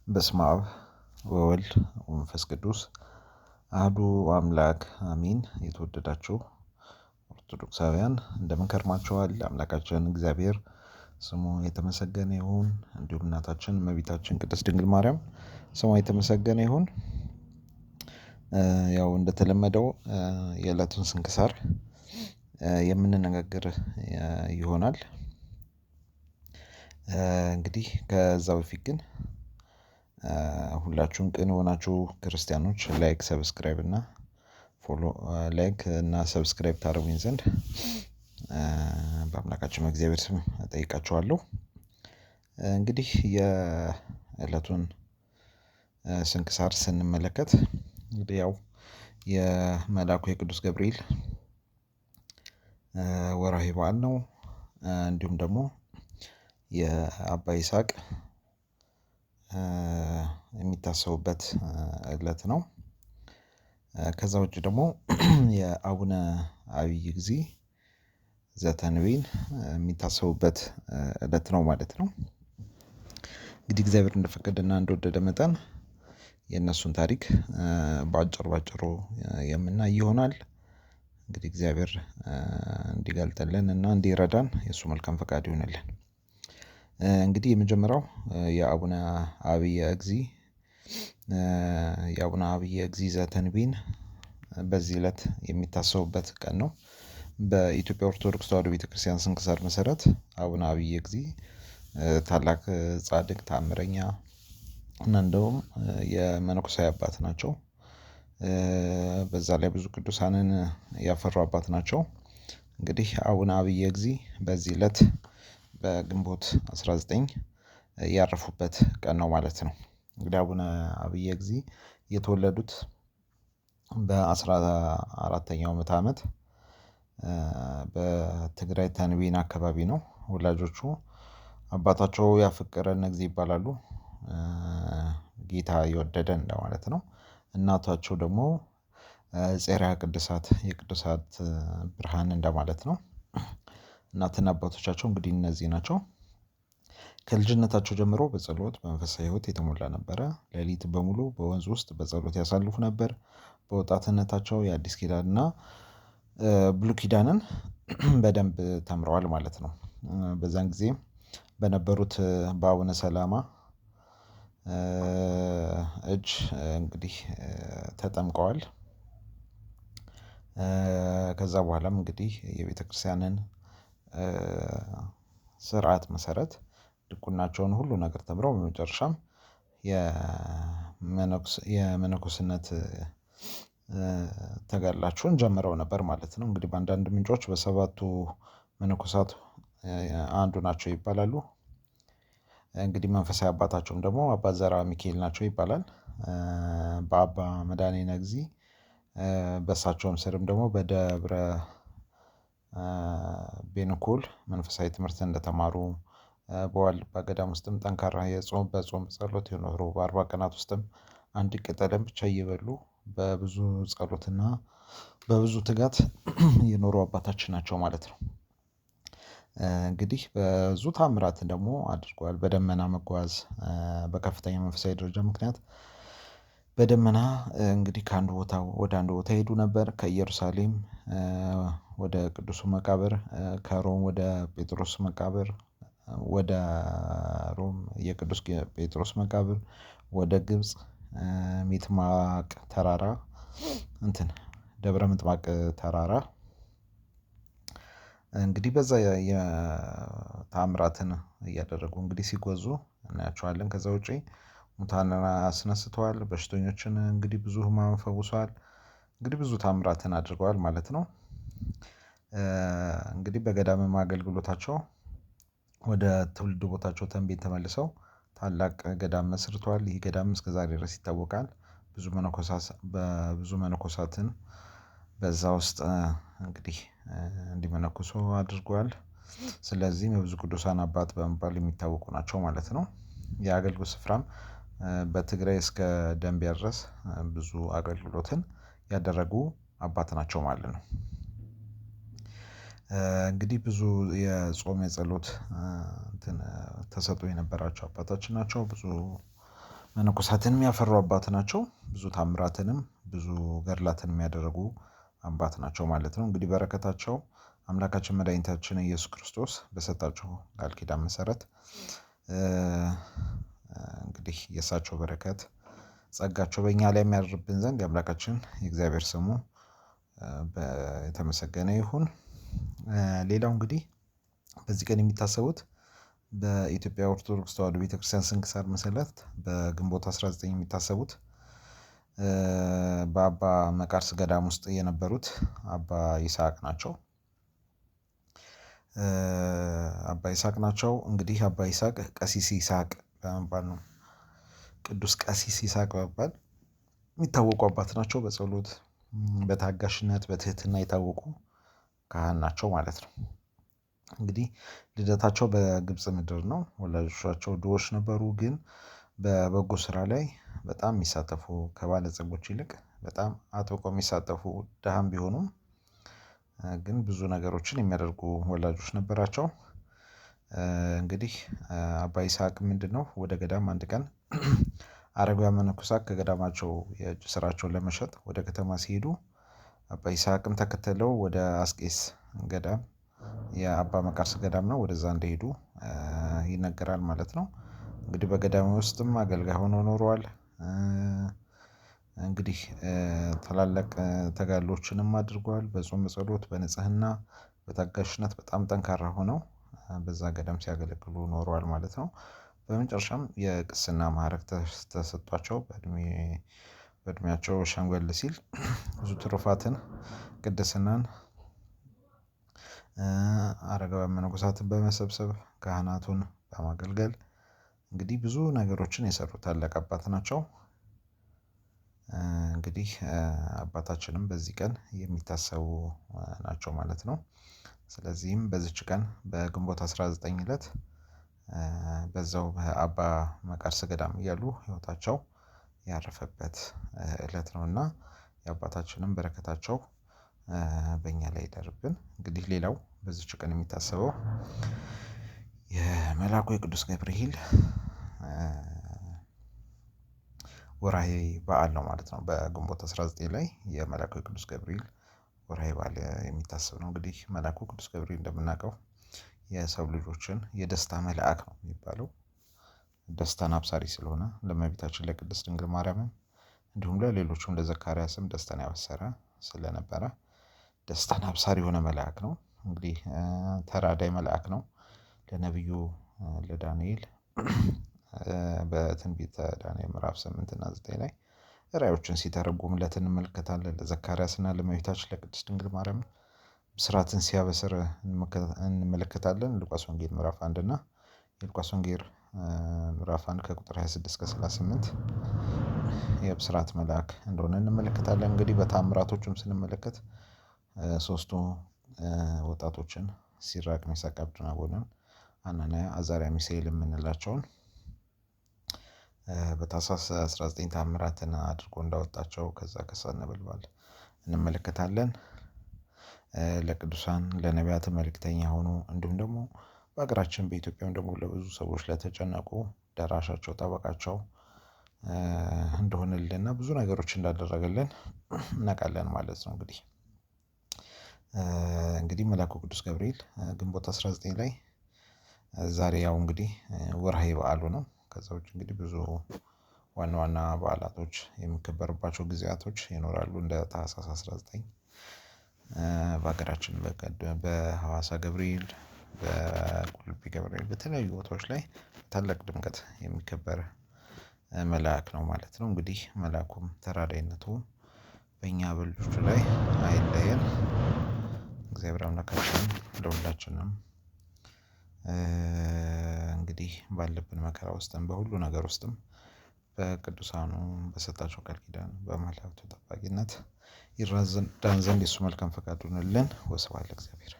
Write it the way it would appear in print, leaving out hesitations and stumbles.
በስመ አብ ወወልድ ወመንፈስ ቅዱስ አሐዱ አምላክ አሜን። የተወደዳችሁ ኦርቶዶክሳውያን እንደምን ከርማችኋል? አምላካችን እግዚአብሔር ስሙ የተመሰገነ ይሁን። እንዲሁም እናታችን እመቤታችን ቅድስት ድንግል ማርያም ስሟ የተመሰገነ ይሁን። ያው እንደተለመደው የዕለቱን ስንክሳር የምንነጋገር ይሆናል። እንግዲህ ከዛ በፊት ግን ሁላችሁም ቅን የሆናችሁ ክርስቲያኖች ላይክ ሰብስክራይብ እና ፎሎ ላይክ እና ሰብስክራይብ ታደርጉኝ ዘንድ በአምላካችን በእግዚአብሔር ስም እጠይቃችኋለሁ። እንግዲህ የዕለቱን ስንክሳር ስንመለከት እንግዲህ ያው የመልአኩ የቅዱስ ገብርኤል ወርሃዊ በዓል ነው። እንዲሁም ደግሞ የአባ ይስሐቅ የሚታሰቡበት ዕለት ነው። ከዛ ውጪ ደግሞ የአቡነ አብይ እግዚእ ዘተንቤን የሚታሰቡበት ዕለት ነው ማለት ነው። እንግዲህ እግዚአብሔር እንደፈቀደና እንደወደደ መጠን የእነሱን ታሪክ በአጭሩ የምናይ ይሆናል። እንግዲህ እግዚአብሔር እንዲገልጥልን እና እንዲረዳን የእሱ መልካም ፈቃድ ይሆንልን። እንግዲህ የመጀመሪያው የአቡነ አብየ እግዚእ ዘተንቤን በዚህ ዕለት የሚታሰቡበት ቀን ነው። በኢትዮጵያ ኦርቶዶክስ ተዋሕዶ ቤተክርስቲያን ስንክሳር መሰረት አቡነ አብየ እግዚእ ታላቅ ጻድቅ ተአምረኛ እና እንደውም የመነኮሳዊ አባት ናቸው። በዛ ላይ ብዙ ቅዱሳንን ያፈሩ አባት ናቸው። እንግዲህ አቡነ አብየ እግዚእ በዚህ ዕለት በግንቦት 19 ያረፉበት ቀን ነው ማለት ነው። እንግዲህ አቡነ አብየ እግዚእ የተወለዱት በ14ኛው ምዕተ ዓመት በትግራይ ተንቤን አካባቢ ነው። ወላጆቹ አባታቸው ያፍቅረነ እግዚእ ይባላሉ። ጌታ የወደደን እንደማለት ነው። እናታቸው ደግሞ ጼርሐ ቅድሳት የቅዱሳት ብርሃን እንደማለት ነው። እናትና አባቶቻቸው እንግዲህ እነዚህ ናቸው። ከልጅነታቸው ጀምሮ በጸሎት በመንፈሳዊ ሕይወት የተሞላ ነበረ። ሌሊት በሙሉ በወንዝ ውስጥ በጸሎት ያሳልፉ ነበር። በወጣትነታቸው የአዲስ ኪዳን እና ብሉይ ኪዳንን በደንብ ተምረዋል ማለት ነው። በዛን ጊዜ በነበሩት በአቡነ ሰላማ እጅ እንግዲህ ተጠምቀዋል። ከዛ በኋላም እንግዲህ የቤተክርስቲያንን ስርዓት መሰረት ድቁናቸውን ሁሉ ነገር ተምረው በመጨረሻም የመነኮስነት ተጋድላቸውን ጀምረው ነበር ማለት ነው። እንግዲህ በአንዳንድ ምንጮች በሰባቱ መነኮሳት አንዱ ናቸው ይባላሉ። እንግዲህ መንፈሳዊ አባታቸውም ደግሞ አባ ዘርዓ ሚካኤል ናቸው ይባላል። በአባ መድኃኒነ እግዚእ በእሳቸውም ስርም ደግሞ በደብረ ቤንኩል መንፈሳዊ ትምህርት እንደተማሩ በዋልድባ ገዳም ውስጥም ጠንካራ በጾም ጸሎት የኖሩ በ40 ቀናት ውስጥም አንድ ቅጠልን ብቻ እየበሉ በብዙ ጸሎትና በብዙ ትጋት የኖሩ አባታችን ናቸው ማለት ነው። እንግዲህ ብዙ ተአምራትን ደግሞ አድርገዋል። በደመና መጓዝ በከፍተኛ መንፈሳዊ ደረጃ ምክንያት በደመና እንግዲህ ከአንድ ቦታ ወደ አንድ ቦታ ይሄዱ ነበር። ከኢየሩሳሌም ወደ ቅዱሱ መቃብር፣ ከሮም ወደ ጴጥሮስ መቃብር፣ ወደ ሮም የቅዱስ ጴጥሮስ መቃብር፣ ወደ ግብጽ ሚጥማቅ ተራራ ደብረ ምጥማቅ ተራራ እንግዲህ በዛ የተአምራትን እያደረጉ እንግዲህ ሲጓዙ እናያቸዋለን። ከዛ ውጪ ሙታንን አስነስተዋል። በሽተኞችን እንግዲህ ብዙ ሕሙማን ፈውሰዋል። እንግዲህ ብዙ ተአምራትን አድርገዋል ማለት ነው። እንግዲህ በገዳምም አገልግሎታቸው ወደ ትውልድ ቦታቸው ተንቤን ተመልሰው ታላቅ ገዳም መስርተዋል። ይህ ገዳም እስከዛሬ ድረስ ይታወቃል። ብዙ መነኮሳትን በዛ ውስጥ እንግዲህ እንዲመነኩሱ አድርጓል። ስለዚህም የብዙ ቅዱሳን አባት በመባል የሚታወቁ ናቸው ማለት ነው። የአገልግሎት ስፍራም በትግራይ እስከ ደንቢያ ድረስ ብዙ አገልግሎትን ያደረጉ አባት ናቸው ማለት ነው። እንግዲህ ብዙ የጾም የጸሎት ተሰጥኦ የነበራቸው አባታችን ናቸው። ብዙ መነኮሳትንም ያፈሩ አባት ናቸው። ብዙ ታምራትንም ብዙ ገድላትንም ያደረጉ አባት ናቸው ማለት ነው። እንግዲህ በረከታቸው አምላካችን መድኃኒታችን ኢየሱስ ክርስቶስ በሰጣቸው ቃል ኪዳን መሰረት እንግዲህ የእሳቸው በረከት ጸጋቸው በእኛ ላይ የሚያድርብን ዘንድ የአምላካችን የእግዚአብሔር ስሙ የተመሰገነ ይሁን። ሌላው እንግዲህ በዚህ ቀን የሚታሰቡት በኢትዮጵያ ኦርቶዶክስ ተዋሕዶ ቤተክርስቲያን ስንክሳር መሰረት በግንቦት 19 የሚታሰቡት በአባ መቃርስ ገዳም ውስጥ የነበሩት አባ ይስሐቅ ናቸው። አባ ይስሐቅ ናቸው። እንግዲህ አባ ይስሐቅ ቀሲስ ይስሐቅ በመባል ነው ቅዱስ ቀሲስ ይስሐቅ በመባል የሚታወቁ አባት ናቸው። በጸሎት በታጋሽነት በትህትና የታወቁ ካህን ናቸው ማለት ነው። እንግዲህ ልደታቸው በግብጽ ምድር ነው። ወላጆቻቸው ድሆች ነበሩ፣ ግን በበጎ ስራ ላይ በጣም የሚሳተፉ ከባለጸጎች ይልቅ በጣም አጥብቀው የሚሳተፉ ድሃም ቢሆኑም ግን ብዙ ነገሮችን የሚያደርጉ ወላጆች ነበራቸው። እንግዲህ አባ ይስሐቅ ምንድነው ወደ ገዳም አንድ ቀን አረጋውያን መነኮሳት ከገዳማቸው የእጅ ስራቸውን ለመሸጥ ወደ ከተማ ሲሄዱ አባ ይስሐቅም ተከተለው ወደ አስቄስ ገዳም የአባ መቃርስ ገዳም ነው ወደዛ እንደሄዱ ይነገራል ማለት ነው። እንግዲህ በገዳሙ ውስጥም አገልጋይ ሆነው ኖረዋል። እንግዲህ ታላላቅ ተጋድሎችንም አድርገዋል። በጾም በጸሎት በንጽህና በታጋሽነት በጣም ጠንካራ ሆነው በዛ ገዳም ሲያገለግሉ ኖረዋል ማለት ነው። በመጨረሻም የቅስና ማዕረግ ተሰጥቷቸው በእድሜያቸው ሸምገል ሲል ብዙ ትሩፋትን ቅድስናን አረጋውያን መነኮሳትን በመሰብሰብ ካህናቱን በማገልገል እንግዲህ ብዙ ነገሮችን የሰሩ ታላቅ አባት ናቸው። እንግዲህ አባታችንም በዚህ ቀን የሚታሰቡ ናቸው ማለት ነው። ስለዚህም በዚች ቀን በግንቦት 19 እለት በዛው በአባ መቃርስ ገዳም እያሉ ህይወታቸው ያረፈበት እለት ነውና የአባታችንም በረከታቸው በእኛ ላይ ይደርብን። እንግዲህ ሌላው በዚች ቀን የሚታሰበው የመልአኩ የቅዱስ ገብርኤል ወርሃዊ በዓል ነው ማለት ነው። በግንቦት 19 ላይ የመልአኩ የቅዱስ ገብርኤል ወርሃዊ በዓል የሚታሰብ ነው። እንግዲህ መልአኩ ቅዱስ ገብርኤል እንደምናውቀው የሰው ልጆችን የደስታ መልአክ ነው የሚባለው። ደስታን አብሳሪ ስለሆነ ለእመቤታችን ለቅድስት ድንግል ማርያምም እንዲሁም ለሌሎቹም ለዘካርያስም ደስታን ያበሰረ ስለነበረ ደስታን አብሳሪ የሆነ መልአክ ነው። እንግዲህ ተራዳይ መልአክ ነው። ለነብዩ ለዳንኤል በትንቢተ ዳንኤል ምዕራፍ 8 እና 9 ላይ ራእዮችን ሲተረጉምለት እንመለከታለን። ለዘካርያስ እና ለእመቤታችን ለቅድስት ድንግል ማርያም ብስራትን ሲያበስር እንመለከታለን። ሉቃስ ወንጌል ምዕራፍ 1 እና የሉቃስ ወንጌል ምዕራፍ 1 ከቁጥር 26 እስከ 38 የብስራት መልአክ እንደሆነ እንመለከታለን። እንግዲህ በተአምራቶቹም ስንመለከት ሶስቱ ወጣቶችን ሲድራቅ ሚሳቅ አብደናጎን ሐናንያ አዛርያ ሚሳኤል የምንላቸውን በታኅሳስ 19 ተአምራትን አድርጎ እንዳወጣቸው ከዛ ከእሳት ነበልባል እንመለከታለን። ለቅዱሳን ለነቢያት መልእክተኛ ሆኖ እንዲሁም ደግሞ በሀገራችን በኢትዮጵያም ደግሞ ለብዙ ሰዎች ለተጨነቁ ደራሻቸው ጠበቃቸው እንደሆነልንና ብዙ ነገሮች እንዳደረገልን እናውቃለን ማለት ነው። እንግዲህ መልአኩ ቅዱስ ገብርኤል ግንቦት 19 ላይ ዛሬ ያው እንግዲህ ወርሃዊ በዓሉ ነው። ከዛ ውጪ እንግዲህ ብዙ ዋና ዋና በዓላቶች የሚከበርባቸው ጊዜያቶች ይኖራሉ። እንደ ታህሳስ 19 በሀገራችን በሐዋሳ ገብርኤል በቁልቢ ገብርኤል በተለያዩ ቦታዎች ላይ ታላቅ ድምቀት የሚከበር መልአክ ነው ማለት ነው። እንግዲህ መልአኩም ተራዳይነቱ በእኛ በልጆቹ ላይ አይለየን። እግዚአብሔር አምላካችን ለሁላችንም እንግዲህ ባለብን መከራ ውስጥም በሁሉ ነገር ውስጥም በቅዱሳኑ በሰጣቸው ቃል ኪዳን በመላእክቱ ጠባቂነት ይራዘን ዘንድ የእሱ መልካም ፈቃድ ይሁንልን። ወስብሐት ለእግዚአብሔር።